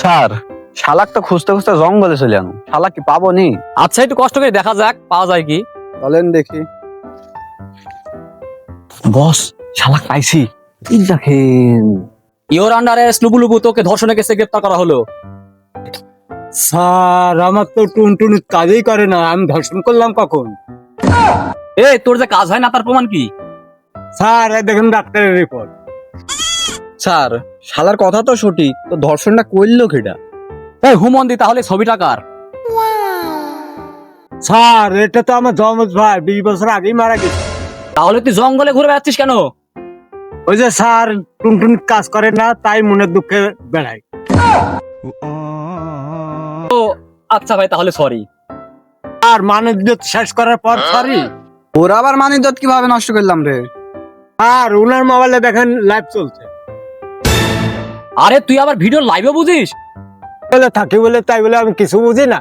Sir, শালাক তো খুঁজতে খুঁজতে জঙ্গলে চলে আনো, শালাক কি পাবো নি? আচ্ছা একটু কষ্ট করে দেখা যাক পাওয়া যায় কি। বলেন দেখি। বস, শালাক পাইছি। এই দেখেন। ইওর আন্ডারে লুবু তোকে ধর্ষণে কেসে গ্রেপ্তার করা হলো। স্যার আমার তো টুনটুনি কাজই করে না, আমি ধর্ষণ করলাম কখন? এই তোর যে কাজ হয় না তার প্রমাণ কি? স্যার এই দেখুন ডাক্তারের রিপোর্ট। স্যার, শালার কথা তো সঠিক, তো ধর্ষণটা করলো কেডা? এই হুমন্দি তাহলে ছবিটা কার? স্যার এটা তো আমার জমজ ভাই, 20 বছর আগেই মারা গেছে। তাহলে তুই জঙ্গলে ঘুরে বেড়াচ্ছিস কেন? ওই যে স্যার টুনটুনি কাজ করে না, তাই মনের দুঃখে বেড়াই। ও আচ্ছা ভাই, তাহলে সরি। আর মানব শেষ করার পর সরি। ওর আবার মানিজ্জত কিভাবে নষ্ট করলাম রে? আর উনার মোবাইলে দেখেন লাইভ চলছে, আরে তুই আবার ভিডিও লাইভে বুঝিস? বলে থাকি বলে তাই বলে আমি কিছু বুঝি না।